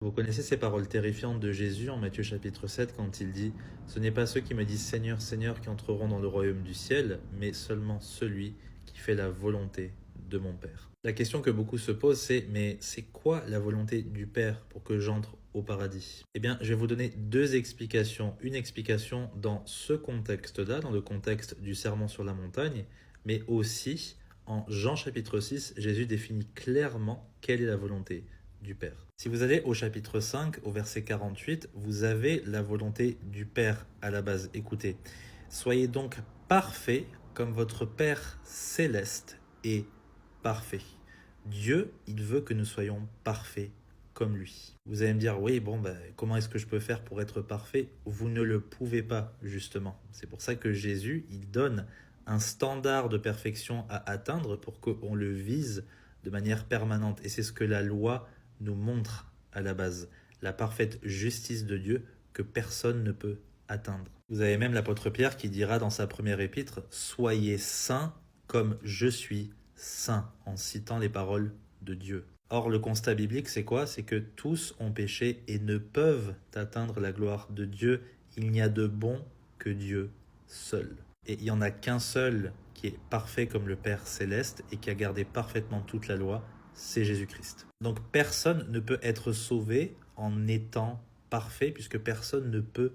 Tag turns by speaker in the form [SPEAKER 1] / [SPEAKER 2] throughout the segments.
[SPEAKER 1] Vous connaissez ces paroles terrifiantes de Jésus en Matthieu chapitre 7 quand il dit « Ce n'est pas ceux qui me disent Seigneur, Seigneur qui entreront dans le royaume du ciel, mais seulement celui qui fait la volonté de mon Père. » La question que beaucoup se posent c'est « Mais c'est quoi la volonté du Père pour que j'entre au paradis ?» Eh bien, je vais vous donner deux explications. Une explication dans ce contexte-là, dans le contexte du sermon sur la montagne, mais aussi en Jean chapitre 6, Jésus définit clairement quelle est la volonté du Père. Si vous allez au chapitre 5, au verset 48, vous avez la volonté du Père à la base. Écoutez, « Soyez donc parfaits comme votre Père céleste est parfait. » Dieu, il veut que nous soyons parfaits comme lui. Vous allez me dire, oui, bon, comment est-ce que je peux faire pour être parfait? Vous ne le pouvez pas, justement. C'est pour ça que Jésus, il donne un standard de perfection à atteindre pour qu'on le vise de manière permanente. Et c'est ce que la loi nous montre à la base, la parfaite justice de Dieu que personne ne peut atteindre. Vous avez même l'apôtre Pierre qui dira dans sa première épître « Soyez saints comme je suis saint » en citant les paroles de Dieu. Or, le constat biblique, c'est quoi? C'est que tous ont péché et ne peuvent atteindre la gloire de Dieu. Il n'y a de bon que Dieu seul. Et il n'y en a qu'un seul qui est parfait comme le Père céleste et qui a gardé parfaitement toute la loi, c'est Jésus-Christ. Donc personne ne peut être sauvé en étant parfait puisque personne ne peut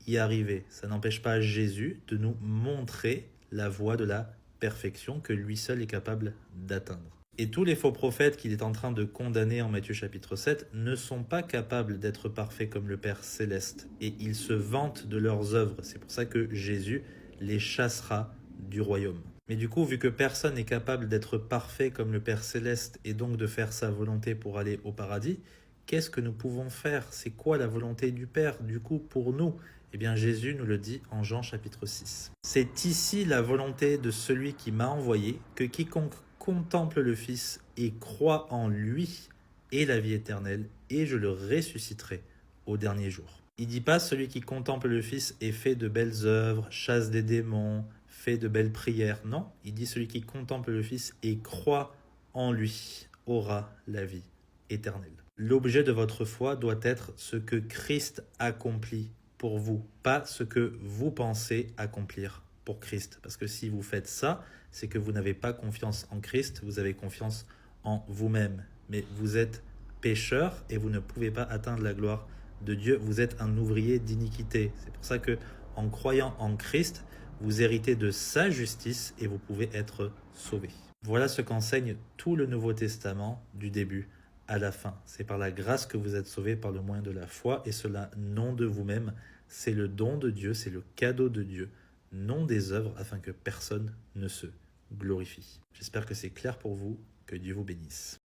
[SPEAKER 1] y arriver. Ça n'empêche pas Jésus de nous montrer la voie de la perfection que lui seul est capable d'atteindre. Et tous les faux prophètes qu'il est en train de condamner en Matthieu chapitre 7 ne sont pas capables d'être parfaits comme le Père céleste. Et ils se vantent de leurs œuvres. C'est pour ça que Jésus les chassera du royaume. Mais du coup, vu que personne n'est capable d'être parfait comme le Père céleste et donc de faire sa volonté pour aller au paradis, qu'est-ce que nous pouvons faire? C'est quoi la volonté du Père, du coup, pour nous? Eh bien, Jésus nous le dit en Jean chapitre 6. C'est ici la volonté de celui qui m'a envoyé, que quiconque contemple le Fils et croit en lui ait la vie éternelle, et je le ressusciterai au dernier jour. Il ne dit pas celui qui contemple le Fils et fait de belles œuvres, chasse des démons, fait de belles prières. Non, il dit celui qui contemple le Fils et croit en lui aura la vie éternelle. L'objet de votre foi doit être ce que Christ accomplit pour vous, pas ce que vous pensez accomplir pour Christ. Parce que si vous faites ça, c'est que vous n'avez pas confiance en Christ, vous avez confiance en vous-même. Mais vous êtes pécheur et vous ne pouvez pas atteindre la gloire de Dieu. Vous êtes un ouvrier d'iniquité. C'est pour ça que, en croyant en Christ, vous héritez de sa justice et vous pouvez être sauvé. Voilà ce qu'enseigne tout le Nouveau Testament du début à la fin. C'est par la grâce que vous êtes sauvés par le moyen de la foi et cela non de vous-même. C'est le don de Dieu, c'est le cadeau de Dieu, non des œuvres afin que personne ne se glorifie. J'espère que c'est clair pour vous. Que Dieu vous bénisse.